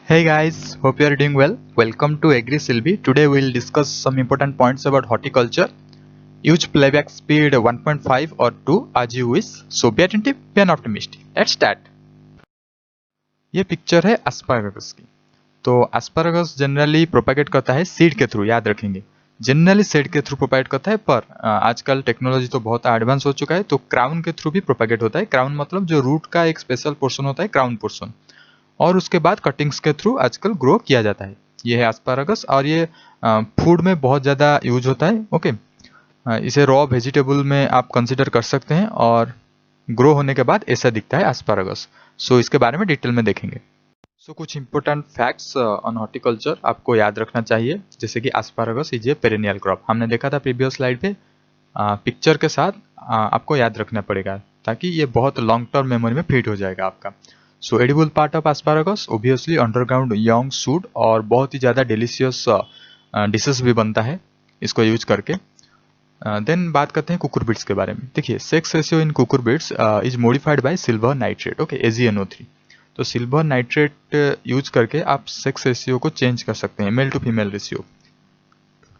Hey guys, hope you are doing well. Welcome to Agri Silvi. Today we will discuss some important points about horticulture. Use playback speed 1.5 or 2 as you wish. So be attentive, be an optimistic. Let's start. ये picture है asparagus की। तो asparagus generally propagate करता है seed के through, याद रखेंगे। Generally seed के थ्रू प्रोपेगेट करता है, पर आजकल टेक्नोलॉजी तो बहुत एडवांस हो चुका है, तो क्राउन के थ्रू भी प्रोपेगेट होता है। क्राउन मतलब जो रूट का एक स्पेशल पोर्शन होता है, क्राउन पोर्शन, और उसके बाद कटिंग्स के थ्रू आजकल ग्रो किया जाता है। ये है एस्पारागस और ये फूड में बहुत ज़्यादा यूज होता है। ओके, इसे रॉ वेजिटेबल में आप कंसिडर कर सकते हैं और ग्रो होने के बाद ऐसा दिखता है एस्पारागस। सो इसके बारे में डिटेल में देखेंगे। सो कुछ इंपॉर्टेंट फैक्ट्स ऑन हॉर्टिकल्चर आपको याद रखना चाहिए, जैसे कि asparagus is a perennial crop. हमने देखा था प्रीवियस स्लाइड पे, पिक्चर के साथ आपको याद रखना पड़ेगा ताकि ये बहुत लॉन्ग टर्म मेमोरी में फिट हो जाएगा आपका। So edible part of asparagus obviously underground young shoot, और बहुत ही ज़्यादा डिलीशियस डिशेस भी बनता है इसको यूज करके। देन बात करते हैं कुकुरबिट्स के बारे में। देखिए, sex ratio in cucurbits is modified by silver nitrate, okay, AgNO3। तो सिल्वर नाइट्रेट यूज करके आप सेक्स रेशियो को चेंज कर सकते हैं, male to female ratio.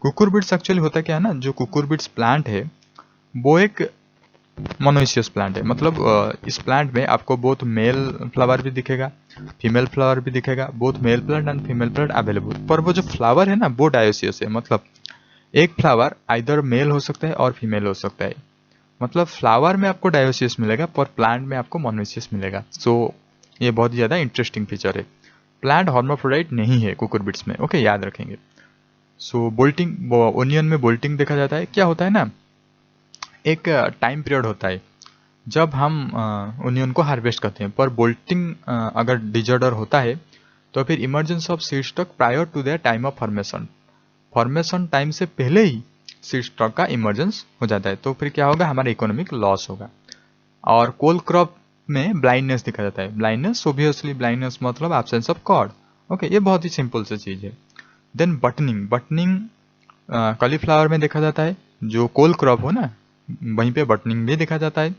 Cucurbits actually होता क्या है ना, जो कुकुरबिट्स प्लांट है वो एक मोनोइशियस प्लांट है। मतलब इस प्लांट में आपको बोथ मेल फ्लावर भी दिखेगा, फीमेल फ्लावर भी दिखेगा, both male plant and female plant available. पर वो जो फ्लावर है ना वो डायोसियस है, मतलब एक फ्लावर आइदर मेल हो सकता है और फीमेल हो सकता है। मतलब फ्लावर में आपको डायोसियस मिलेगा पर प्लांट में आपको मोनोइशियस मिलेगा। सो ये बहुत ही ज़्यादा इंटरेस्टिंग फीचर है। प्लांट हर्माफ्रोडाइट नहीं है कुकुरबिट्स में, ओके, याद रखेंगे। सो बोल्टिंग, ओनियन में बोल्टिंग देखा जाता है। क्या होता है ना, एक टाइम पीरियड होता है जब हम ओनियन को हार्वेस्ट करते हैं, पर बोल्टिंग अगर डिजॉर्डर होता है तो फिर emergence of seed stock prior to their time of formation, formation time से पहले ही सीड स्टॉक का इमर्जेंस हो जाता है। तो फिर क्या होगा, हमारा इकोनॉमिक लॉस होगा। और कोल क्रॉप में ब्लाइंडनेस दिखा जाता है। ब्लाइंडनेस ऑब्वियसली, ब्लाइंडनेस मतलब एब्सेंस ऑफ कॉर्ड, ओके, ये बहुत ही सिंपल सी चीज़ है। देन बटनिंग, बटनिंग कॉलीफ्लावर में देखा जाता है। जो कोल क्रॉप हो ना वहीं पे बटनिंग भी देखा जाता है।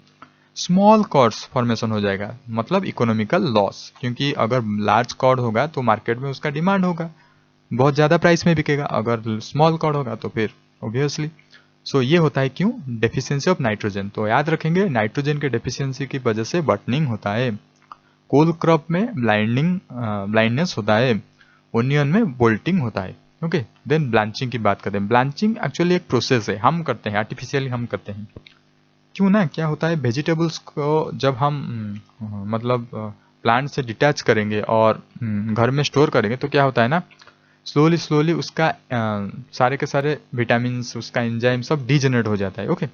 स्मॉल कॉर्ड्स फॉर्मेशन हो जाएगा, मतलब इकोनॉमिकल लॉस, क्योंकि अगर लार्ज कॉर्ड होगा तो मार्केट में उसका डिमांड होगा, बहुत ज़्यादा प्राइस में बिकेगा। अगर स्मॉल कॉर्ड होगा तो फिर ऑब्वियसली। सो ये होता है क्यों, डेफिशिएंसी ऑफ नाइट्रोजन। तो याद रखेंगे, नाइट्रोजन के डेफिशिएंसी की वजह से बटनिंग होता है। कोल क्रॉप में ब्लाइंडनेस होता है। ओनियन में बोल्टिंग होता है, ओके। देन ब्लांचिंग की बात करते हैं। ब्लांचिंग एक्चुअली एक प्रोसेस है, हम करते हैं, आर्टिफिशियली हम करते हैं। क्यों ना, क्या होता है, वेजिटेबल्स को जब हम मतलब प्लांट से डिटैच करेंगे और घर में स्टोर करेंगे तो क्या होता है ना, स्लोली स्लोली उसका सारे के सारे विटामिन, उसका एंजाइम सब डीजेनरेट हो जाता है, ओके।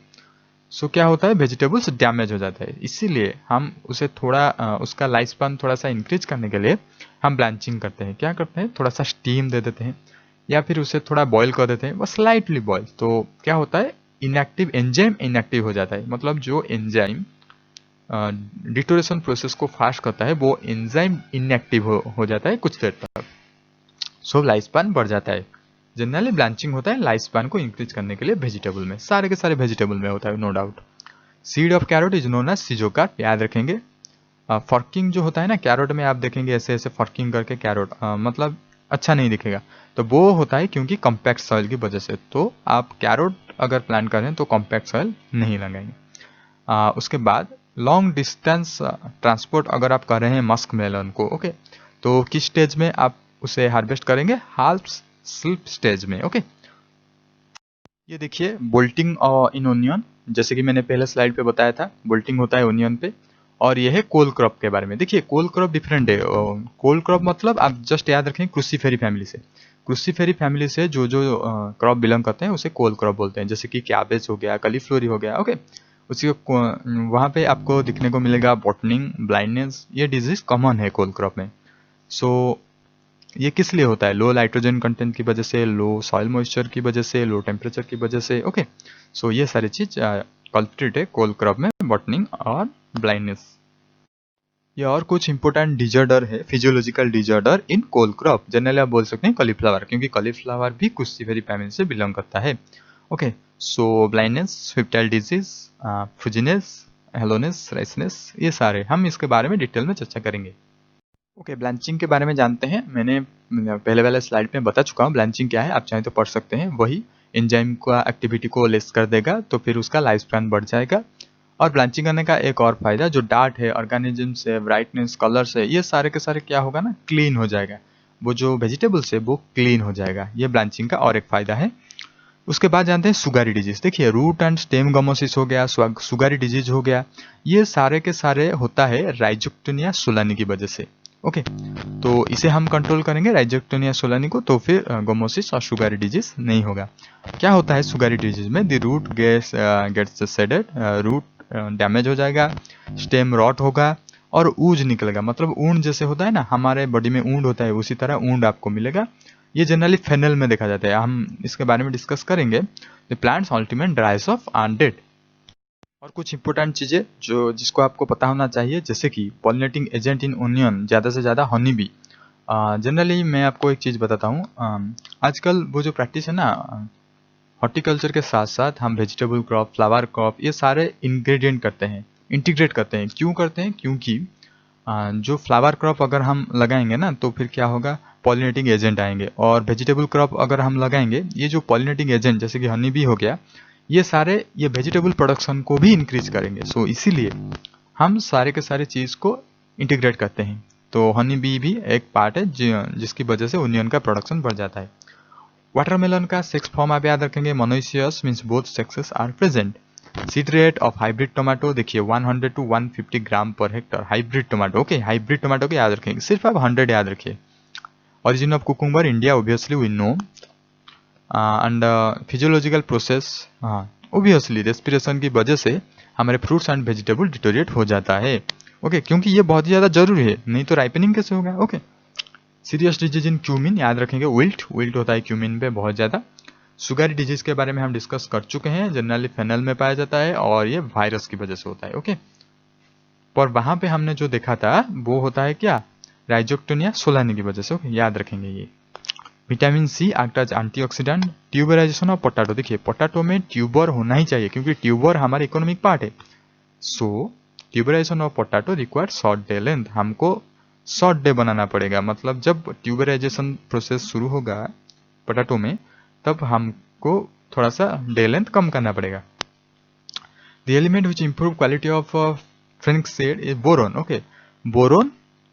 सो क्या होता है, वेजिटेबल्स डैमेज हो जाता है। इसीलिए हम उसे थोड़ा उसका लाइफ स्पान थोड़ा सा इंक्रीज करने के लिए हम ब्लांचिंग करते हैं। क्या करते हैं, थोड़ा सा स्टीम दे देते हैं या फिर उसे थोड़ा बॉईल कर देते हैं, बस स्लाइटली बॉईल। तो क्या होता है, इनएक्टिव एंजाइम इनएक्टिव हो जाता है। मतलब जो एंजाइम डिटोरेशन प्रोसेस को फास्ट करता है वो एंजाइम इनएक्टिव हो जाता है कुछ देर तक। सो लाइफ स्पान बढ़ जाता है। जनरली ब्लांचिंग होता है लाइफ स्पान को इंक्रीज करने के लिए वेजिटेबल में, सारे के सारे वेजिटेबल में होता है, no doubt. Seed of carrot is known as schizocarp, याद रखेंगे। फॉर्किंग जो होता है ना कैरोट में, आप देखेंगे ऐसे ऐसे फॉर्किंग करके कैरोट मतलब अच्छा नहीं दिखेगा, तो वो होता है क्योंकि कॉम्पैक्ट सॉइल की वजह से। तो आप कैरोट अगर प्लांट कर रहे हैं तो कॉम्पैक्ट सॉइल नहीं लगाएंगे। उसके बाद लॉन्ग डिस्टेंस ट्रांसपोर्ट अगर आप कर रहे हैं मस्क मेलन को, ओके, तो किस स्टेज में आप उसे हार्वेस्ट करेंगे, हाल्फ स्लिप स्टेज में, ओके। ये देखिए बोल्टिंग इन ओनियन, जैसे कि मैंने पहले स्लाइड पे बताया था, बोल्टिंग होता है ओनियन पे। और ये है कोल क्रॉप के बारे में। देखिए कोल क्रॉप डिफरेंट है। कोल क्रॉप मतलब आप जस्ट याद रखें क्रूसीफेरी फैमिली से, क्रूसीफेरी फैमिली से जो जो क्रॉप बिलोंग करते हैं उसे कोल क्रॉप बोलते हैं। जैसे कि कैबेज हो गया, कलीफ्लोरी हो गया, ओके। उसी वहाँ पे आपको दिखने को मिलेगा बॉटनिंग, ब्लाइंडनेस, ये डिजीज कॉमन है कोल क्रॉप में। सो ये किस लिए होता है, लो नाइट्रोजन कंटेंट की वजह से, लो सॉइल मॉइस्चर की वजह से, लो टेम्परेचर की वजह से, ओके। सो ये सारी चीज कल्प्रिट है कोल क्रॉप में, बॉटनिंग और ब्लाइंडनेस। ये और कुछ इंपॉर्टेंट डिजॉर्डर है, फिजियोलॉजिकल डिजॉर्डर इन कोल क्रॉप। जनरली आप बोल सकते हैं कॉलीफ्लावर, क्योंकि कॉलीफ्लावर भी क्रूसीफेरी फैमिली से बिलोंग करता है, ओके। सो ब्लाइंडनेस, स्विफ्टाइल डिजीज, फुजिनेस, हेलोनेस, राइसनेस, ये सारे हम इसके बारे में डिटेल में चर्चा करेंगे। ओके, ब्लांचिंग के बारे में जानते हैं। मैंने पहले वाले स्लाइड में बता चुका हूँ ब्लांचिंग क्या है, आप चाहें तो पढ़ सकते हैं। वही एंजाइम का एक्टिविटी को लेस कर देगा तो फिर उसका लाइफ स्पैन बढ़ जाएगा। और ब्लांचिंग करने का एक और फायदा, जो डार्ट है, ऑर्गेनिज्म से, ब्राइटनेस, कलर्स है, ये सारे के सारे क्या होगा ना, क्लीन हो जाएगा। वो जो वेजिटेबल्स है वो क्लीन हो जाएगा। ये ब्लांचिंग का और एक फायदा है। उसके बाद जानते हैं सुगारी डिजीज। देखिए, रूट एंड स्टेम गमोसिस हो गया, सुगारी डिजीज हो गया, ये सारे के सारे होता है राइजोक्टोनिया सोलानी की वजह से। ओके, तो इसे हम कंट्रोल करेंगे राइजोक्टोनिया सोलानी को, तो फिर गमोसिस और सुगारी डिजीज नहीं होगा। क्या होता है सुगारी डिजीज में? The root gets seeded, root damage हो जाएगा, स्टेम रॉट होगा और ऊज निकलेगा। मतलब ऊंड जैसे होता है ना, हमारे बॉडी में ऊंड होता है, उसी तरह ऊंड आपको मिलेगा। ये जनरली फेनल में देखा जाता है, हम इसके बारे में डिस्कस करेंगे। The plants ultimate ड्राइज of and dead. और कुछ इंपॉर्टेंट चीजें जो जिसको आपको पता होना चाहिए, जैसे कि पॉलिनेटिंग एजेंट इन ओनियन, ज़्यादा से ज़्यादा हनी बी। जनरली मैं आपको एक चीज़ बताता हूँ, आजकल वो जो प्रैक्टिस है ना, हॉर्टिकल्चर के साथ साथ हम वेजिटेबल क्रॉप, फ्लावर क्रॉप, ये सारे इंग्रेडिएंट करते हैं, इंटीग्रेट करते हैं। क्यों करते हैं? क्योंकि जो फ्लावर क्रॉप अगर हम लगाएंगे ना, तो फिर क्या होगा, पॉलिनेटिंग एजेंट आएंगे। और वेजिटेबल क्रॉप अगर हम लगाएंगे, ये जो पॉलिनेटिंग एजेंट जैसे कि हनी बी हो गया, ये सारे ये वेजिटेबल प्रोडक्शन को भी इंक्रीज करेंगे। सो इसीलिए हम सारे के सारे चीज़ को इंटीग्रेट करते हैं। तो हनी बी भी एक पार्ट है जिसकी वजह से ओनियन का प्रोडक्शन बढ़ जाता है। वाटरमेलन का सेक्स फॉर्म आप याद रखेंगे, monoecious means both sexes are present. Seed rate of hybrid tomato देखिए 100 to 150 gram per hectare. Hybrid tomato, okay, hybrid tomato को याद रखेंगे, सिर्फ आप 100 याद रखिए। Origin of cucumber India, obviously we know. And physiological process, हाँ ऑब्वियसली रेस्पिरेशन की वजह से हमारे फ्रूट्स एंड वेजिटेबल डिटोरिएट हो जाता है। ओके, क्योंकि ये बहुत ही ज़्यादा जरूरी है, नहीं तो राइपनिंग कैसे होगा। Okay, serious disease in cumin याद रखेंगे, विल्ट, विल्ट होता है क्यूमिन पे बहुत ज़्यादा। सुगारी डिजीज के बारे में हम डिस्कस कर चुके हैं, जनरली फेनल में पाया जाता है और ये वायरस की वजह से होता है। ओके, पर वहां पे हमने जो देखा था वो होता है क्या, राइजोक्टोनिया सोलानी की वजह से। ओके, याद रखेंगे ये। Vitamin C act as antioxidant. Tuberization of potato, देखिए पोटैटो में ट्यूबर होना ही चाहिए क्योंकि ट्यूबर हमारा इकोनॉमिक पार्ट है। So tuberization of potato required short day length, हमको शॉर्ट डे बनाना पड़ेगा। मतलब जब ट्यूबराइजेशन प्रोसेस शुरू होगा पोटैटो में, तब हमको थोड़ा सा डे लेंथ कम करना पड़ेगा। The element which improve quality of फ्रेंक्स seed is boron. Okay, boron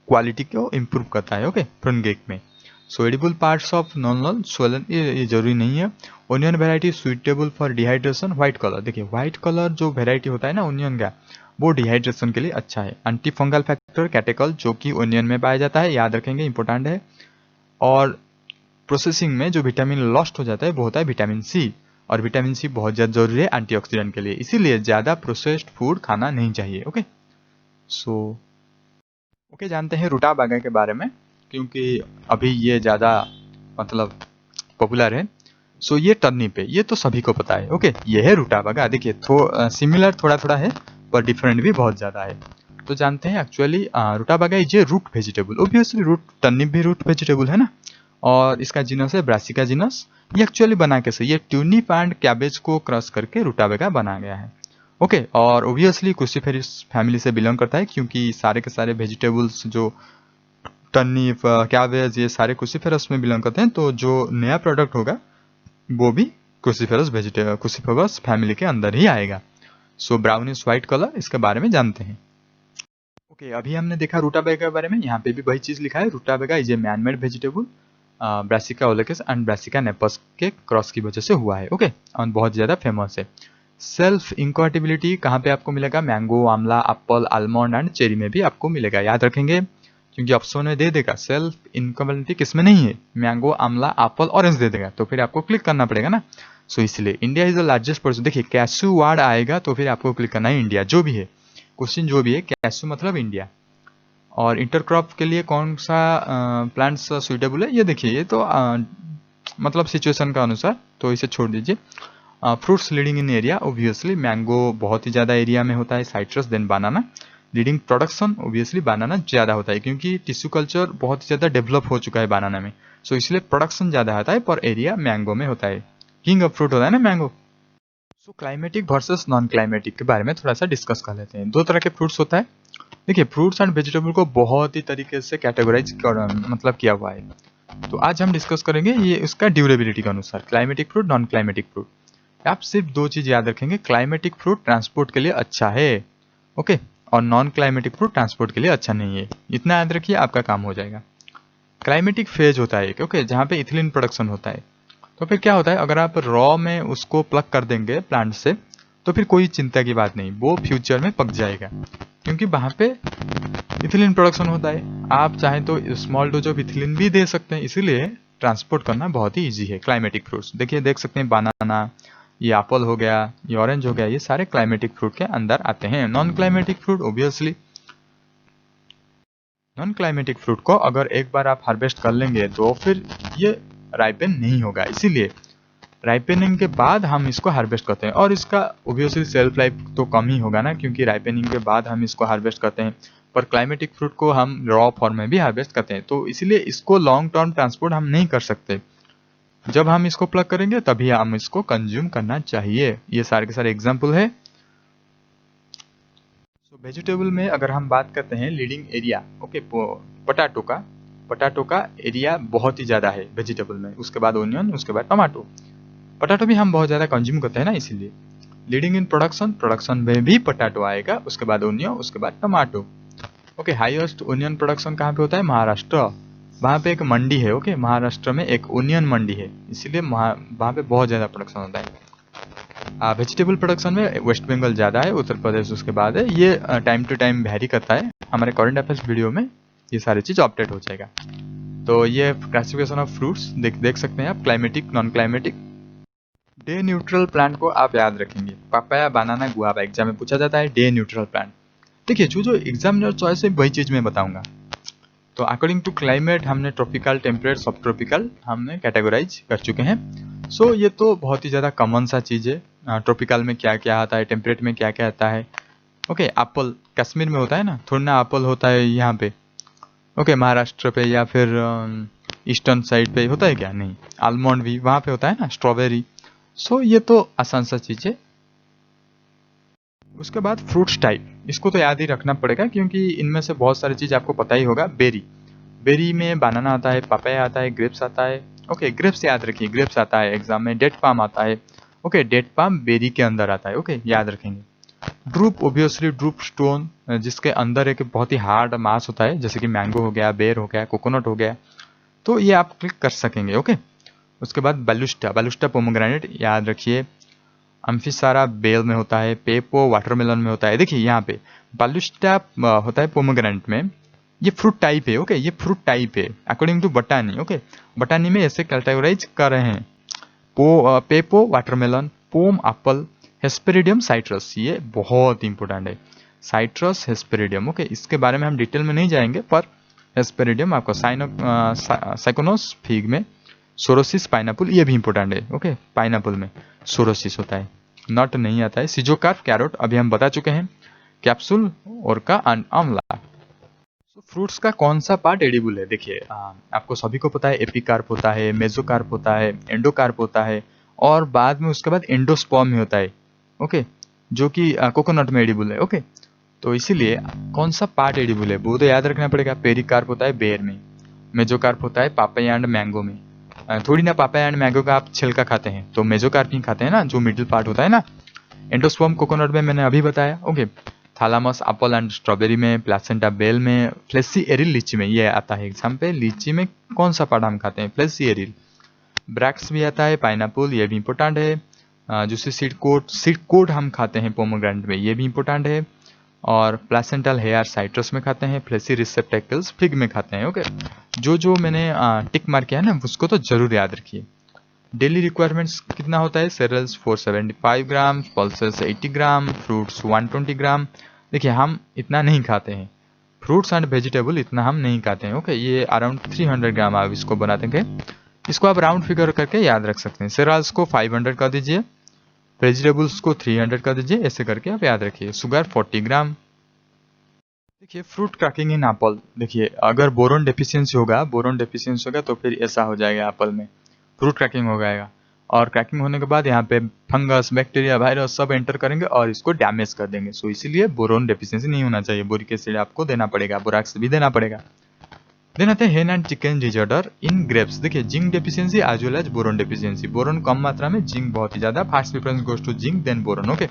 quality को इम्प्रूव करता है। ओके, फ्रेंगेक में। So edible parts of non solanum, ये जरूरी नहीं है। Onion variety suitable for dehydration. White colour, देखिए व्हाइट कलर जो वेराइटी होता है ना ओनियन का, वो डिहाइड्रेशन के लिए अच्छा है। एंटी फंगल फैक्टर कैटेकल, जो कि ओनियन में पाया जाता है, याद रखेंगे, इंपॉर्टेंट है। और प्रोसेसिंग में जो विटामिन लॉस्ट हो जाता है वो होता है विटामिन सी, और विटामिन सी बहुत ज़्यादा जरूरी है एंटीऑक्सीडेंट के लिए, इसीलिए ज़्यादा प्रोसेस्ड फूड खाना नहीं चाहिए। ओके, सो ओके, जानते हैं रूटा बागा के बारे में, क्योंकि अभी ये ज़्यादा मतलब पॉपुलर है। सो ये टर्निप है, ये तो सभी को पता है। ओके, ये है रूटा बागा। देखिए सिमिलर थोड़ा थोड़ा है पर डिफरेंट भी बहुत ज़्यादा है। तो जानते हैं actually rutabaga is a root vegetable. Obviously root, turnip भी रूट वेजिटेबल है ना, और इसका जीनस है ब्रासिका जीनस। ये एक्चुअली बना कैसे, ये ट्यूनिप एंड कैबेज को क्रॉस करके रूटाबेगा बना गया है। ओके, और ओब्वियसली क्रूसीफेरस फैमिली से बिलोंग करता है, क्योंकि सारे के सारे वेजिटेबल्स जो टर्निप, कैबेज, ये सारे क्रूसीफेरस में बिलोंग करते हैं। तो जो नया प्रोडक्ट होगा वो भी क्रूसीफेरस फैमिली के अंदर ही आएगा। सो ब्राउनिश व्हाइट कलर, इसके बारे में जानते हैं। ओके, अभी हमने देखा रूटाबेगा के बारे में, यहाँ पे भी वही चीज लिखा है, rutabaga is a man made vegetable, brassica oleracea and brassica napus के क्रॉस की वजह से हुआ है। ओके, और बहुत ज्यादा फेमस है। सेल्फ इंकॉर्टिबिलिटी कहाँ पे आपको मिलेगा, मैंगो, आंवला, एप्पल, आलमंड एंड चेरी में भी आपको मिलेगा, याद रखेंगे, क्योंकि ऑप्शन में दे देगा सेल्फ इनकॉर्टिबिलिटी किसमें नहीं है, मैंगो, आंवला, एप्पल, ऑरेंज दे देगा, तो फिर आपको क्लिक करना पड़ेगा ना। सो इसलिए India is the largest person. देखिए कैशू वर्ड आएगा तो फिर आपको क्लिक करना है इंडिया, जो भी है क्वेश्चन, जो भी है कैशू मतलब इंडिया। और इंटरक्रॉप के लिए कौन सा प्लांट्स सुइटेबल है, ये देखिए, ये तो मतलब सिचुएशन का अनुसार, तो इसे छोड़ दीजिए। Fruits leading in area, obviously mango बहुत ही ज़्यादा एरिया में होता है, साइट्रस, देन बनाना। लीडिंग प्रोडक्शन, ओब्वियसली बनाना ज़्यादा होता है, क्योंकि टिश्यू कल्चर बहुत ही ज़्यादा डेवलप हो चुका है बनाना में। सो इसलिए प्रोडक्शन ज़्यादा होता है, पर एरिया मैंगो में होता है। किंग ऑफ फ्रूट होता है ना मैंगो। सो क्लाइमेटिक वर्सेस नॉन क्लाइमेटिक के बारे में थोड़ा सा डिस्कस कर लेते हैं। दो तरह के फ्रूट्स होता है, देखिए फ्रूट्स एंड वेजिटेबल को बहुत ही तरीके से कैटेगराइज मतलब किया हुआ है। तो आज हम डिस्कस करेंगे ये इसका ड्यूरेबिलिटी के अनुसार, climatic fruit, non climatic fruit. आप सिर्फ दो चीज याद रखेंगे, क्लाइमेटिक फ्रूट ट्रांसपोर्ट के लिए अच्छा है, ओके, और नॉन क्लाइमेटिक फ्रूट ट्रांसपोर्ट के लिए अच्छा नहीं है। इतना याद रखिए, आपका काम हो जाएगा। क्लाइमेटिक फेज होता है ओके, जहाँ पे इथिलीन प्रोडक्शन होता है। तो फिर क्या होता है, अगर आप रॉ में उसको प्लग कर देंगे प्लांट से, तो फिर कोई चिंता की बात नहीं, वो फ्यूचर में पक जाएगा, क्योंकि वहां पे इथिलीन प्रोडक्शन होता है। आप चाहें तो स्मॉल डोज ऑफ इथिलीन भी दे सकते हैं, इसीलिए ट्रांसपोर्ट करना बहुत ही इजी है। क्लाइमेटिक फ्रूट्स देखिए, देख सकते हैं बनाना, ये एप्पल हो गया, ये ऑरेंज हो गया, ये सारे क्लाइमेटिक फ्रूट के अंदर आते हैं। Non climatic fruit obviously, non climatic fruit को अगर एक बार आप हार्वेस्ट कर लेंगे तो फिर ये राइपेन नहीं होगा, इसीलिए राइपेनिंग के बाद हम इसको हार्वेस्ट करते हैं। और इसका ऑब्वियसली सेल्फ लाइफ तो कम ही होगा ना, क्योंकि राइपेनिंग के बाद हम इसको हार्वेस्ट करते हैं। पर क्लाइमेटिक फ्रूट को हम रॉ फॉर्म में भी हार्वेस्ट करते हैं, तो इसलिए इसको लॉन्ग टर्म ट्रांसपोर्ट हम नहीं कर सकते। जब हम इसको प्लग करेंगे तभी हम इसको कंज्यूम करना चाहिए। ये सारे के सारे एग्जाम्पल है। सो वेजिटेबल में अगर हम बात करते हैं लीडिंग एरिया, ओके, पटाटो का एरिया बहुत ही ज़्यादा है वेजिटेबल में। उसके बाद ओनियन, उसके बाद टमाटो। पटाटो भी हम बहुत ज़्यादा कंज्यूम करते हैं ना, इसीलिए लीडिंग इन प्रोडक्शन में भी पटाटो आएगा, उसके बाद ओनियन, उसके बाद tomato. Okay, highest onion production कहाँ पे होता है? महाराष्ट्र। वहाँ पे एक मंडी है, ओके, महाराष्ट्र में एक ओनियन मंडी है, इसीलिए वहाँ पे बहुत ज़्यादा प्रोडक्शन होता है। वेजिटेबल प्रोडक्शन में वेस्ट बंगाल ज़्यादा है, उत्तर प्रदेश उसके बाद है। ये टाइम टू टाइम वेरी करता है। हमारे करंट अफेयर्स वीडियो में ये सारी चीज़ अपडेट हो जाएगा। तो ये क्लासिफिकेशन ऑफ फ्रूट्स देख सकते हैं आप, climatic, non climatic. Day neutral plant को आप याद रखेंगे, पापाया, बनाना, गुआवा, एग्जाम में पूछा जाता है डे न्यूट्रल प्लांट। देखिए जो एग्जामिनर चॉइस है वही चीज मैं बताऊंगा। तो अकॉर्डिंग टू क्लाइमेट हमने ट्रॉपिकल, टेम्परेट, सब ट्रॉपिकल हमने कैटेगराइज कर चुके हैं। सो ये तो बहुत ही ज़्यादा कॉमन सा चीज़ है। ट्रॉपिकल में क्या क्या आता है, टेम्परेट में क्या क्या आता है। ओके, एप्पल कश्मीर में होता है ना, थोड़ा ना एप्पल होता है यहाँ पे, ओके, महाराष्ट्र पे या फिर ईस्टर्न साइड पे होता है क्या? नहीं। आलमंड भी वहाँ पे होता है ना, स्ट्रॉबेरी। सो ये तो आसान सा चीज़ है। उसके बाद फ्रूट्स टाइप, इसको तो याद ही रखना पड़ेगा, क्योंकि इनमें से बहुत सारी चीज़ आपको पता ही होगा। बेरी में बनाना आता है, पापाया आता है, ग्रेप्स आता है। ओके, ग्रेप्स याद रखिए, ग्रेप्स आता है एग्जाम में। डेट पाम आता है, ओके, डेट पाम बेरी के अंदर आता है, ओके, याद रखेंगे। ड्रूप, ऑब्वियसली ड्रूप स्टोन, जिसके अंदर एक बहुत ही हार्ड मास होता है, जैसे कि मैंगो हो गया, बेर हो गया, कोकोनट हो गया, तो ये आप क्लिक कर सकेंगे, ओके। उसके बाद बैलुस्टा पोमोग्रेनेट याद रखिए। अम्फिसारा बेल में होता है, पेपो वाटरमेलन में होता है। देखिए यहाँ पे बालुस्टा होता है पोमोग्रेनेट में। ये फ्रूट टाइप है, ओके, ये फ्रूट टाइप है अकॉर्डिंग टू बटानी, ओके। बटानी में ऐसे कैटेगराइज कर रहे हैं, पेपो वाटरमेलन, पोम एप्पल, हेस्पेरिडियम साइट्रस। ये बहुत इंपॉर्टेंट है, साइट्रस, हेस्पेरिडियम, ओके। इसके बारे में हम डिटेल में नहीं जाएंगे, पर हेस्पेरिडियम आपको साइकोनोस फिग में, सोरोसिस पाइनएप्पल, ये भी इंपॉर्टेंट है, ओके। पाइनएप्पल में सोरोसिस होता है, नट नहीं आता है। सिजोकार्प, कैरोट अभी हम बता चुके हैं, कैप्सूल, ओरका, आंवला। फ्रूट्स का कौन सा पार्ट एडिबल है? देखिए आपको सभी को पता है, एपिकार्प होता है, मेसोकार्प होता है, एंडोकार्प होता है, और बाद में उसके बाद एंडोस्पर्म ही होता है, ओके, जो कि कोकोनट में एडिबल है, ओके। तो इसीलिए कौन सा पार्ट एडिबल है वो तो याद रखना पड़ेगा। पेरिकार्प होता है बेर में, मेजोकार्प होता है पापाया एंड मैंगो में। थोड़ी ना पापाया एंड मैंगो का आप छिलका खाते हैं, तो मेजोकार्प ही खाते हैं ना, जो मिडिल पार्ट होता है ना। एंडोस्पर्म कोकोनट में मैंने अभी बताया, okay. Thalamus Apple and strawberry में, प्लासेंटा बेल में, फ्लेसी एरिल लीची में, ये आता है एग्जाम पे। लीची में कौन सा पार्ट हम खाते हैं? Fleshy aryl. ब्रैक्स भी आता है, पाइनएप्पल, ये भी इंपॉर्टेंट है। जूसी सीड कोट हम खाते हैं पोमोग्रेनेट में, ये भी इंपॉर्टेंट है। और प्लासेंटल हेयर साइट्रस में खाते हैं, फ्लेसी रिसेप्टेकल्स फिग में खाते हैं, ओके। जो मैंने टिक मार किया है ना, उसको तो जरूर याद रखिए। डेली रिक्वायरमेंट्स कितना होता है? सेरेल्स 475 ग्राम, पल्सेस 80 ग्राम, फ्रूट्स 120 ग्राम। देखिए हम इतना नहीं खाते हैं, फ्रूट्स एंड वेजिटेबल इतना हम नहीं खाते हैं, ओके। ये अराउंड 300 ग्राम आप इसको बना देंगे, इसको आप राउंड फिगर करके याद रख सकते हैं। सेरेल्स को 500 कर दीजिए, वेजिटेबल्स को 300 कर दीजिए, ऐसे करके आप याद रखिए। शुगर 40 ग्राम। देखिए फ्रूट क्रैकिंग इन एप्पल, देखिए अगर बोरोन डेफिशिएंसी होगा तो फिर ऐसा हो जाएगा एप्पल में, फ्रूट क्रैकिंग हो जाएगा। और क्रैकिंग होने के बाद यहाँ पे फंगस, बैक्टीरिया, वायरस सब एंटर करेंगे और इसको डैमेज कर देंगे। सो इसीलिए बोरोन डेफिशिएंसी नहीं होना चाहिए। बोरिक एसिड आपको देना पड़ेगा, बोराक्स भी देना पड़ेगा। देन आते हैं hen and chicken disorder in grapes. देखिए zinc deficiency as well as boron deficiency. Boron कम मात्रा में, जिंक बहुत ही ज्यादा। First preference goes to zinc then boron. Okay,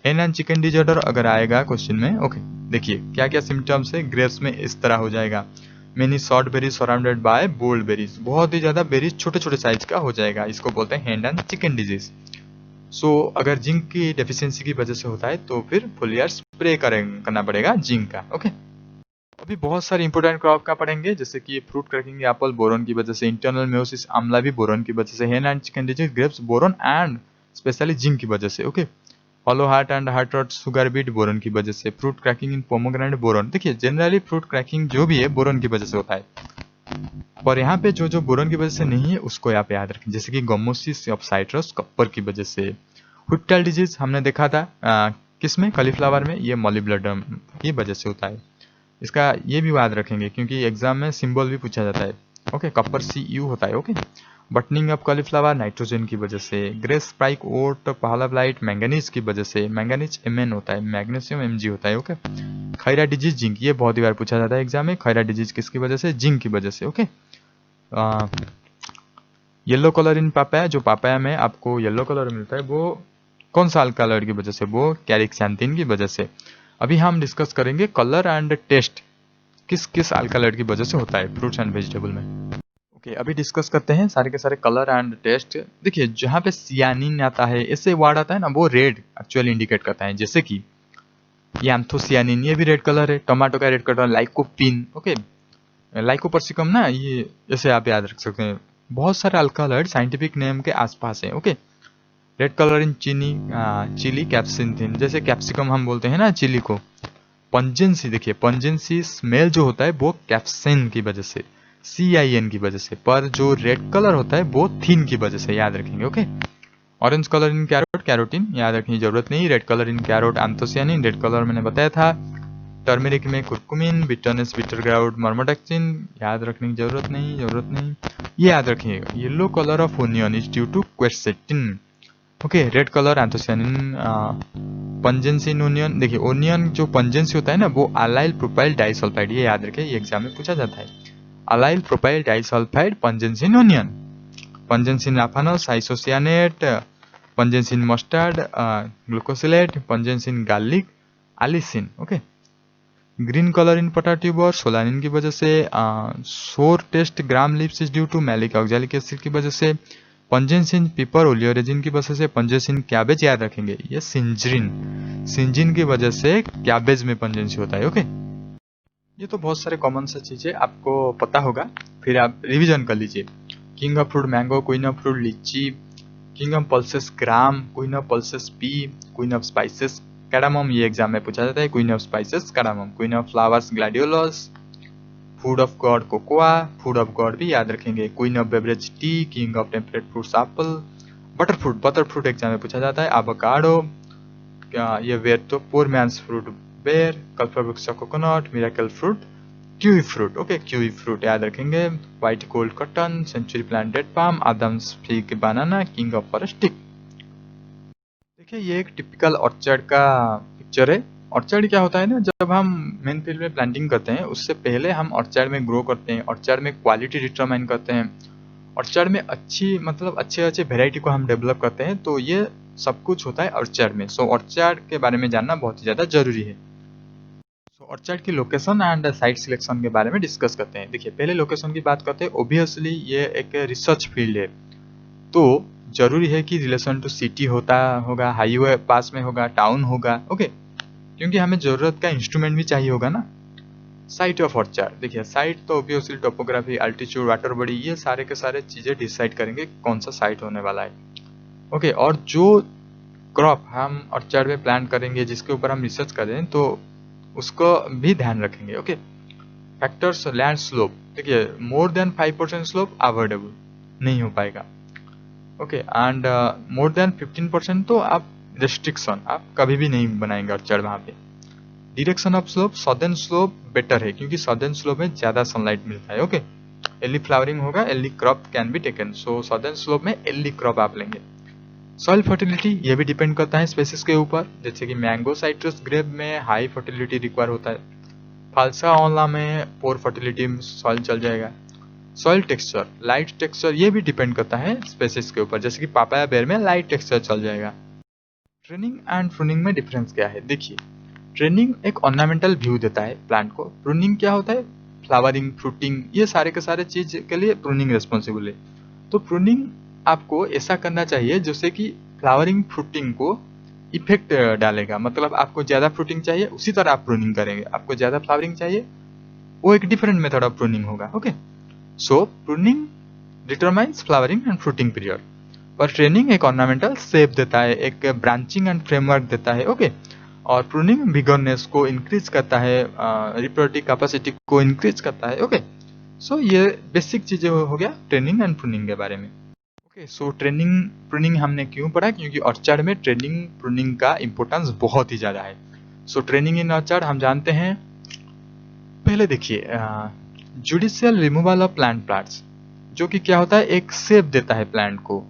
hen and chicken disorder अगर आएगा क्वेश्चन में, ओके देखिए क्या क्या सिम्टम्स है ग्रेप्स में, इस तरह हो जाएगा। Many short berries surrounded by bold berries, बहुत ही ज्यादा बेरीज छोटे छोटे साइज का हो जाएगा, इसको बोलते हैं हैंड एंड चिकन डिजीज। सो अगर जिंक की डेफिशिएंसी की वजह से होता है तो फिर फोलियर स्प्रे करना पड़ेगा जिंक का। ओके, अभी बहुत सारे इंपोर्टेंट क्रॉप का पढ़ेंगे, जैसे कि फ्रूट क्रैकिंग एप्पल बोरोन की वजह से, इंटरनल मेयोसिस आंवला भी बोरोन की वजह से, hand and chicken disease grapes boron and specially zinc की वजह से। Okay, hollow heart and heart rot sugar beet boron की वजह से, fruit cracking in pomegranate boron. देखिए जनरली फ्रूट क्रैकिंग जो भी है बोरोन की वजह से होता है, पर यहाँ पे जो बोरोन की वजह से नहीं है उसको यहाँ पे याद रखें, जैसे कि गमोसिस ऑफ साइट्रस कॉपर की वजह से। व्हिप्टल डिजीज हमने देखा था किसमें, कॉलीफ्लावर में, ये मॉलिब्लेडम की वजह से होता है। इसका ये भी याद रखेंगे क्योंकि एग्जाम में सिंबल भी पूछा जाता है। ओके, कॉपर CU होता है। Okay, buttoning of cauliflower nitrogen की वजह से, ग्रेस स्पाइक ओट पहला ब्लाइट मैंगनीज की वजह से, मैंगनीज Mn होता है, मैग्नीशियम Mg होता है। ओके, खैरा डिजीज जिंक, ये बहुत ही बार पूछा जाता है एग्जाम में, खैरा डिजीज किसकी वजह से, जिंक की वजह से। ओके, येलो कलर इन पापाया, जो पापाया में आपको येलो कलर मिलता है वो कौन सा अल्कालॉइड की वजह से, वो कैरिक्सैंथिन की वजह से। अभी हम डिस्कस करेंगे कलर एंड टेस्ट किस किस अल्कालॉइड की वजह से होता है फ्रूट्स एंड वेजिटेबल में। ओके, अभी डिस्कस करते हैं सारे के सारे कलर एंड टेस्ट। देखिए जहाँ पे सियानिन आता है, ऐसे वर्ड आता है ना, वो रेड एक्चुअली इंडिकेट करता है, जैसे कि ये एंथोसियानिन, ये भी रेड कलर है। टमाटो का red colour lycopene. Okay, lycopersicum ना, ये ऐसे आप याद रख सकते हैं। बहुत सारे अल्कालॉइड साइंटिफिक नेम के आसपास है। Okay, red colour in chilli capsaicin, जैसे कैप्सिकम हम बोलते हैं ना चिली को। पंजेंसी, देखिए पंजेंसी स्मेल जो होता है वो कैप्सिन की वजह से, CIN की वजह से, पर जो रेड कलर होता है वो थीन की वजह से, याद रखेंगे। Okay, orange colour in carrot, carotene याद रखने की जरूरत नहीं। Red colour in carrot anthocyanin, red colour मैंने बताया था। टर्मेरिक में curcumin, bitterness bitter gourd momordicin, याद रखने की जरूरत नहीं। ये याद रखिएगा, yellow colour of onion is due to quercetin. Okay, red colour anthocyanin, pungency in onion. देखिए ओनियन जो पंजेंसी होता है ना, वो अलाइल प्रोपाइल डाइसल्फाइड, ये याद रखिए, ये एग्जाम में पूछा जाता है। Allyl propyl disulphide pungency in onion, pungency in raphanus isocyanate, pungency in mustard glucosinolate, pungency in garlic allicin. Okay, green colour in potato tuber solanine की वजह से, sour taste gram leaves is due to malic oxalic acid की वजह से, पंजेंसिन पीपर oleoresin की वजह से, पंजेंसिन कैबेज याद रखेंगे, ये सिंजिन की वजह से कैबेज में पंजेंसी होता है। ओके, ये तो बहुत सारे कॉमन सा चीजें आपको पता होगा, फिर आप रिवीजन कर लीजिए। King of fruit mango, queen of fruit litchi, king of pulses gram, queen of pulses pea, queen of spices cardamom, ये एग्जाम में पूछा जाता है, queen of spices cardamom, queen of flowers gladiolus, food of god cocoa, food of god भी याद रखेंगे, queen of beverage tea, king of temperate fruits apple, butter fruit exam में पूछा जाता है, एवोकाडो, ये वेयर तो पोर man's fruit ber, Kalpavriksha coconut, miracle fruit, kiwi fruit. Okay, kiwi fruit याद रखेंगे, white gold cotton, century plant date palm, Adam's fig banana, king of forest teak. देखिए ये एक टिपिकल ऑर्चर्ड का पिक्चर है। ऑर्चर्ड क्या होता है ना, जब हम मेन फील्ड में प्लांटिंग करते हैं उससे पहले हम ऑर्चर्ड में ग्रो करते हैं, ऑर्चर्ड में क्वालिटी डिटरमाइन करते हैं, ऑर्चर्ड में अच्छी मतलब अच्छे वेराइटी को हम डेवलप करते हैं, तो ये सब कुछ होता है ऑर्चर्ड में। सो ऑर्चर्ड के बारे में जानना बहुत ही ज़्यादा जरूरी है। सो ऑर्चर्ड की लोकेशन एंड साइट सिलेक्शन के बारे में डिस्कस करते हैं। देखिए पहले लोकेशन की बात करते हैं। ओबियसली ये एक रिसर्च फील्ड है, तो जरूरी है कि रिलेशन टू सिटी होगा, हाईवे पास में होगा, टाउन होगा। ओके, क्योंकि हमें जरूरत का इंस्ट्रूमेंट भी चाहिए होगा ना। साइट ऑफ ऑर्चर्ड, देखिए साइट तो obviously topography, altitude, water body, ये सारे के सारे चीजें डिसाइड करेंगे कौन सा साइट होने वाला है। ओके, और जो क्रॉप हम ऑर्चर्ड में प्लांट करेंगे, जिसके ऊपर हम रिसर्च कर रहे हैं, तो उसको भी ध्यान रखेंगे। ओके, फैक्टर्स, लैंड स्लोप, देखिए मोर देन 5% स्लोप अवॉइडेबल नहीं हो पाएगा। ओके, एंड मोर देन 15% तो आप रेस्ट्रिक्शन आप कभी भी नहीं बनाएंगे ऑर्चर्ड वहाँ पे। Direction of slope, southern slope better है, क्योंकि सदर्न स्लोप में ज्यादा सनलाइट मिलता है। ओके, अर्ली फ्लावरिंग होगा, early crop can be taken. So southern slope में अर्ली क्रॉप आप लेंगे। सॉइल फर्टिलिटी ये भी डिपेंड करता है स्पेसिस के ऊपर, जैसे कि मैंगो साइट्रस ग्रेप में हाई फर्टिलिटी रिक्वायर होता है, फाल्सा आंवला में पोर फर्टिलिटी सॉइल चल जाएगा। सॉइल टेक्सचर, लाइट टेक्सचर ये भी डिपेंड करता है स्पेसिस के ऊपर, जैसे कि पापाया बेर में लाइट टेक्सचर चल जाएगा। ट्रेनिंग एंड प्रूनिंग में डिफरेंस क्या है? देखिए, ट्रेनिंग एक ऑर्नामेंटल व्यू देता है प्लांट को, प्रूनिंग क्या होता है? फ्लावरिंग, फ्रूटिंग, ये सारे के सारे चीज के लिए प्रूनिंग रिस्पॉन्सिबल है। तो प्रूनिंग आपको ऐसा करना चाहिए जैसे कि फ्लावरिंग फ्रूटिंग को इफेक्ट डालेगा, मतलब आपको ज्यादा फ्रूटिंग चाहिए उसी तरह आप प्रूनिंग करेंगे, आपको ज्यादा फ्लावरिंग चाहिए वो एक डिफरेंट मेथड ऑफ प्रूनिंग होगा। Okay, so pruning determines flowering and fruiting period, और ट्रेनिंग एक ऑर्नामेंटल शेप देता है, एक ब्रांचिंग एंड फ्रेमवर्क देता है। ओके, और प्रूनिंग विगरनेस को इंक्रीज करता है, रिप्रोडक्टिव कैपेसिटी को इंक्रीज करता है। ओके, सो ये बेसिक चीजें हो गया ट्रेनिंग एंड प्रूनिंग के बारे में। ओके, सो ट्रेनिंग प्रूनिंग हमने क्यों पढ़ा? क्योंकि ऑर्चर्ड में ट्रेनिंग प्रूनिंग का इंपॉर्टेंस बहुत ही ज्यादा है। सो ट्रेनिंग इन ऑर्चर्ड हम जानते हैं, पहले देखिए judicial removal of plant parts, जो कि क्या होता है, एक शेप देता है प्लांट को,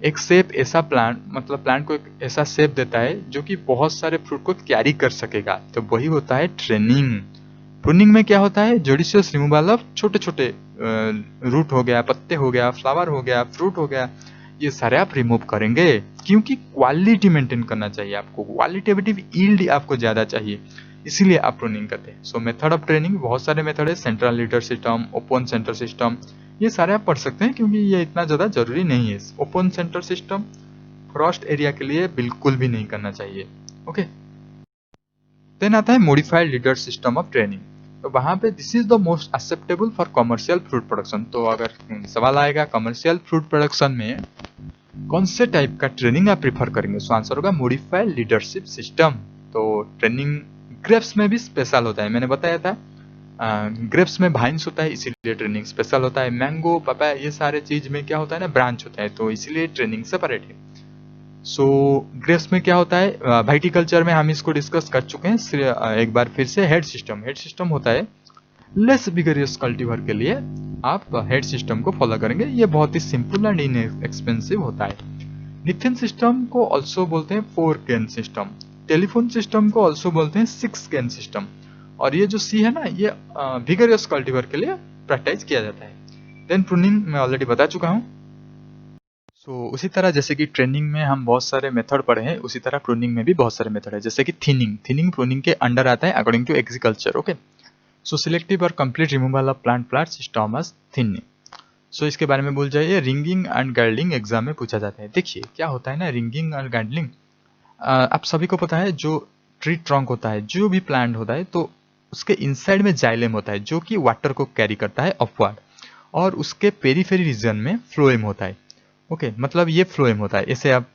एक शेप ऐसा प्लांट, मतलब प्लांट को एक ऐसा शेप देता है जो कि बहुत सारे फ्रूट को कैरी कर सकेगा, तो वही होता है ट्रेनिंग। प्रूनिंग में क्या होता है? जुडिशियस रिमूवल ऑफ छोटे छोटे रूट हो गया, पत्ते हो गया, फ्लावर हो गया, फ्रूट हो गया, ये सारे आप रिमूव करेंगे, क्योंकि क्वालिटी मेंटेन करना चाहिए आपको, क्वालिटेटिव यील्ड आपको ज्यादा चाहिए, इसीलिए आप प्रूनिंग करते हैं। सो मेथड ऑफ ट्रेनिंग बहुत सारे मेथड है, central leader system, open centre system, ये सारे आप पढ़ सकते हैं क्योंकि ये इतना ज्यादा जरूरी नहीं है। Open centre system Frost area के लिए बिल्कुल भी नहीं करना चाहिए। ओके, देन आता है modified leader system of training, तो वहां पे this is the most acceptable for commercial fruit production. तो अगर सवाल आएगा कमर्शियल फ्रूट प्रोडक्शन में कौन से टाइप का ट्रेनिंग आप प्रीफर करेंगे, सो आंसर होगा मॉडिफाइड लीडरशिप सिस्टम। तो ट्रेनिंग ग्रेप्स में भी स्पेशल होता है, मैंने बताया था ग्रेप्स में वाइन्स होता है इसीलिए ट्रेनिंग स्पेशल होता है, मैंगो, पपाया, ये सारे चीज में क्या होता है ना, ब्रांच होता है, तो इसीलिए ट्रेनिंग सेपरेट है। सो ग्रेप्स में क्या होता है, वाइटिकल्चर में हम इसको डिस्कस कर चुके हैं एक बार फिर से। हेड सिस्टम होता है लेस विगरियस कल्टीवर के लिए आप हेड सिस्टम को फॉलो करेंगे, ये बहुत ही सिंपल एंड इनएक्सपेंसिव होता है। निथिन सिस्टम को ऑल्सो बोलते हैं 4 केन सिस्टम, टेलीफोन सिस्टम को ऑल्सो बोलते हैं 6 केन सिस्टम, और ये जो सी है ना, ये विगरियस कल्टीवर के लिए प्रैक्टिस किया जाता है। देन प्रूनिंग मैं ऑलरेडी बता चुका हूँ। सो उसी तरह जैसे कि ट्रेनिंग में हम बहुत सारे मेथड पढ़े हैं, उसी तरह प्रूनिंग में भी बहुत सारे मेथड है, जैसे कि थिनिंग प्रूनिंग के अंडर आता है according to agriculture. Okay, so selective और complete removal of plant parts is term as thinning. So इसके बारे में भूल जाइए। रिंगिंग एंड गाइडलिंग एग्जाम में पूछा जाता है। देखिए क्या होता है ना, रिंगिंग और गाइडलिंग आप सभी को पता है, जो ट्री ट्रंक होता है, जो भी प्लांट होता है, तो उसके इनसाइड में जाइलेम होता है जो कि वाटर को कैरी करता है अपवर्ड, और उसके पेरीफेरी रीजन में फ्लोएम होता है। ओके, मतलब ये फ्लोएम होता है, इसे आप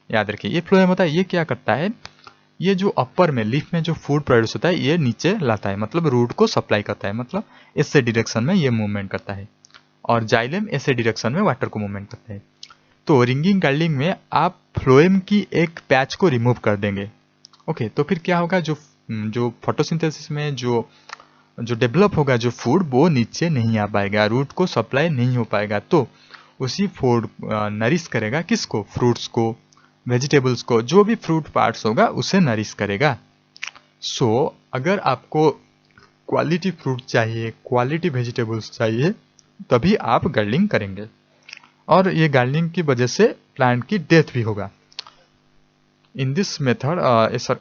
याद रखिए, ये फ्लोएम होता है। ये क्या करता है, ये जो अपर में लीफ में जो फूड प्रोड्यूस होता है ये नीचे लाता है, मतलब रूट को सप्लाई करता है, मतलब ऐसे डायरेक्शन में ये मूवमेंट करता है, और जाइलेम ऐसे डायरेक्शन में वाटर को मूवमेंट करता है। तो रिंगिंग गाइडलिंग में आप फ्लोएम की एक पैच को रिमूव कर देंगे। ओके, तो फिर क्या होगा, जो फोटोसिंथेसिस में जो डेवलप होगा जो फूड, वो नीचे नहीं आ पाएगा, रूट को सप्लाई नहीं हो पाएगा, तो उसी फूड नरिश करेगा किसको, फ्रूट्स को, वेजिटेबल्स को, जो भी फ्रूट पार्ट्स होगा उसे नरिश करेगा। सो अगर आपको क्वालिटी फ्रूट चाहिए, क्वालिटी वेजिटेबल्स चाहिए, तभी आप गार्डनिंग करेंगे, और ये गार्डनिंग की वजह से प्लांट की डेथ भी होगा। इन दिस मेथड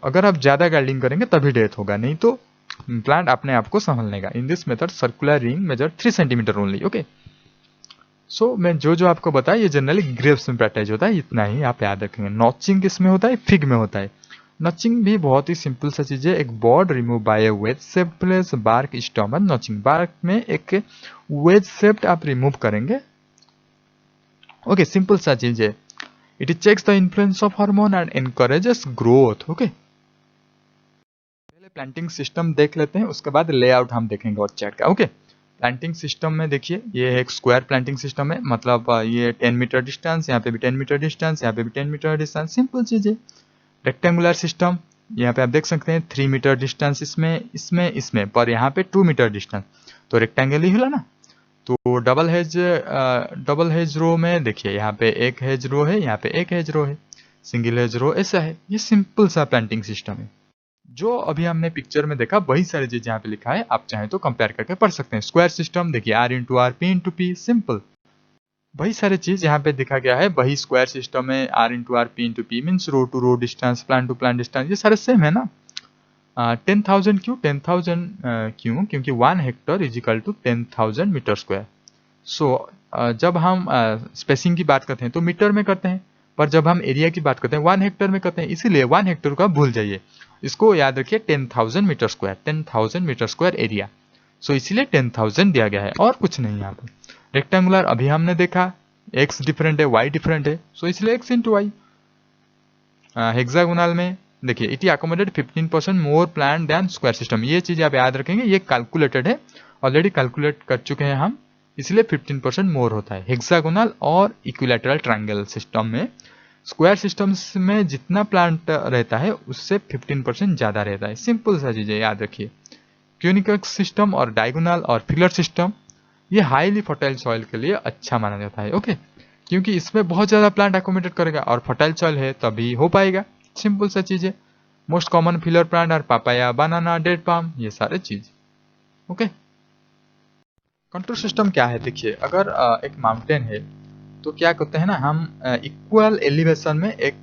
अगर आप ज्यादा गार्डनिंग करेंगे तभी डेथ होगा, नहीं तो प्लांट अपने आप को संभाल लेगा। In this method circular ring measure 3 centimetre only. Okay, so मैं जो आपको बताया ये जनरली ग्रेप्स में प्रैक्टिस होता है, इतना ही आप याद रखेंगे। नॉचिंग किसमें होता है, फिग में होता है। नॉचिंग भी बहुत ही सिंपल सा चीज है, एक board remove by a wedge shaped bark stem. Notching bark में एक वेज शेप्ड आप रिमूव करेंगे। ओके, सिंपल सा चीज है। It checks the influence of hormone and encourages growth. Okay, पहले प्लांटिंग सिस्टम देख लेते हैं, उसके बाद लेआउट हम देखेंगे और चैट का। ओके, प्लांटिंग सिस्टम में देखिए, ये एक स्क्वायर प्लांटिंग सिस्टम है, मतलब ये 10 मीटर डिस्टेंस, यहाँ पे भी 10 मीटर डिस्टेंस, यहाँ पे भी 10 मीटर डिस्टेंस, सिंपल चीज है। रेक्टेंगुलर सिस्टम, यहाँ पे आप देख सकते हैं 3 मीटर डिस्टेंस इसमें, पर यहाँ पे 2 मीटर डिस्टेंस, तो रेक्टेंगल ही होला ना। तो डबल हेज रो में देखिए यहाँ पे एक हेज रो है, यहाँ पे एक हेज रो है, सिंगल हेज रो ऐसा है। ये सिंपल सा प्लांटिंग सिस्टम है। जो अभी हमने पिक्चर में देखा वही सारी चीज यहाँ पे लिखा है, आप चाहें तो कंपेयर करके पढ़ सकते हैं। स्क्वायर सिस्टम देखिए R into R, P into P, simple वही सारी चीज यहाँ पे दिखा गया है। वही स्क्वायर सिस्टम में R into R, P into P means row to row distance, plant to plant distance, ये सारे सेम है ना। 10,000 क्यों 10,000 क्यों, क्योंकि 1 hectare is equal to 10,000 metre square. So जब हम स्पेसिंग की बात करते हैं तो मीटर में करते हैं, पर जब हम एरिया की बात करते हैं 1 हेक्टर में करते हैं, इसीलिए 1 हेक्टर का भूल जाइए, इसको याद रखिए 10,000 metre square, 10,000 metre square area. So इसीलिए 10,000 दिया गया है और कुछ नहीं यहाँ पे। रेक्टेंगुलर अभी हमने देखा x डिफरेंट है, y डिफरेंट है, सो इसलिए x इंटू वाई। हेक्सागोनल में देखिए it accommodate 15% more plant than square system, ये चीज आप याद रखेंगे, ये कैलकुलेटेड है, ऑलरेडी कैलकुलेट कर चुके हैं हम, इसलिए 15% मोर होता है हेक्सागोनल और इक्विलैटरल ट्रायंगल सिस्टम में। स्क्वायर सिस्टम्स में जितना प्लांट रहता है उससे 15% ज्यादा रहता है। सिंपल सा चीज है, याद रखिए। क्यूनिकल सिस्टम और डायगोनल और फिलर सिस्टम ये हाईली फर्टाइल सॉइल के लिए अच्छा माना जाता है, ओके, क्योंकि इसमें बहुत ज्यादा प्लांट अकोमोडेट करेगा और फर्टाइल सॉइल है तभी हो पाएगा। सिंपल सा चीज है। मोस्ट कॉमन फिलर प्लांट और पापाया, बनाना, डेड पाम, ये सारे चीज, ओके। कंट्रोल सिस्टम क्या है देखिए, अगर एक माउंटेन है तो क्या करते हैं ना, हम इक्वल एलिवेशन में एक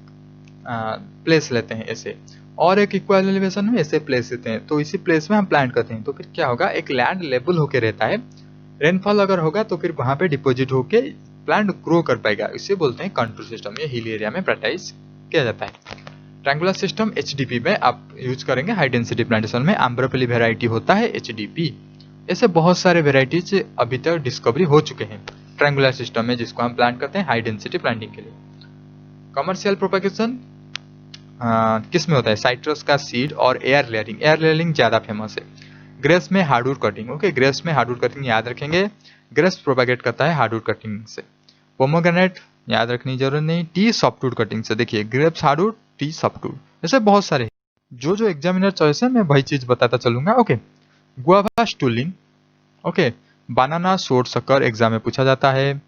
प्लेस लेते हैं ऐसे, और एक इक्वल एलिवेशन में ऐसे प्लेस लेते हैं, तो इसी प्लेस में हम प्लांट करते हैं। तो फिर क्या होगा, एक लैंड लेवल होके रहता है, रेनफॉल अगर होगा तो फिर वहां पे डिपॉजिट होके प्लांट ग्रो कर पाएगा, इसे बोलते हैं कंट्रोल सिस्टम। ये हिल एरिया में प्रैक्टिस किया जाता है। ट्रायंगुलर सिस्टम HDP में आप यूज करेंगे, हाई डेंसिटी प्लांटेशन में आम्रपली वेराइटी होता है HDP। ऐसे बहुत सारे वेराइटीज अभी तक डिस्कवरी हो चुके हैं ट्रायंगुलर सिस्टम में, जिसको हम प्लांट करते हैं हाई डेंसिटी प्लांटिंग के लिए। कमर्शियल प्रोपेगेशन किस में होता है, साइट्रस का सीड और एयर लेयरिंग। एयर लेयरिंग ज्यादा फेमस है। ग्रेप्स में हार्डवुड कटिंग, ओके, ग्रेप्स में हार्डवुड कटिंग याद रखेंगे, ग्रेप्स प्रोपेगेट करता है हार्डवुड कटिंग से। पोमोग्रेनेट याद रखने की जरूरत नहीं, टी सॉफ्टवुड कटिंग से। देखिए ग्रेप्स हार्डवुड, टी सॉफ्टवुड, ऐसे बहुत सारे जो एग्जामिनर चॉइस है मैं वही चीज बताता चलूंगा, okay. Guava stooling, okay. Banana short sucker exam में पूछा जाता है।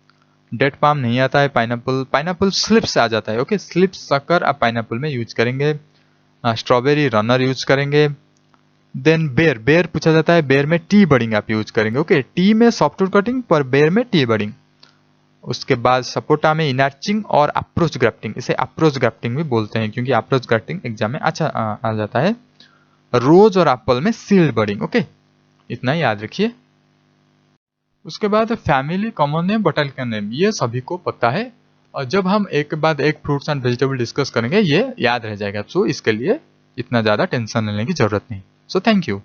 डेट पाम नहीं आता है। पाइनएप्पल स्लिप से आ जाता है, ओके। स्लिप शक्कर आप पाइनएप्पल में यूज करेंगे। स्ट्रॉबेरी रनर यूज करेंगे। देन बेर पूछा जाता है, बेर में टी बडिंग आप यूज करेंगे, ओके। टी में सॉफ्टवुड कटिंग, पर बेर में टी बडिंग। उसके बाद सपोटा में इनर्चिंग और अप्रोच ग्राफ्टिंग, इसे अप्रोच ग्राफ्टिंग भी बोलते हैं क्योंकि अप्रोच ग्राफ्टिंग एग्जाम में अच्छा आ जाता है। रोज और एप्पल में सील्ड बडिंग, ओके, इतना याद रखिए। उसके बाद family, common name, botanical name, ये सभी को पता है, और जब हम एक के बाद एक फ्रूट्स एंड वेजिटेबल डिस्कस करेंगे ये याद रह जाएगा। सो इसके लिए इतना ज्यादा टेंशन लेने की जरूरत नहीं। So thank you.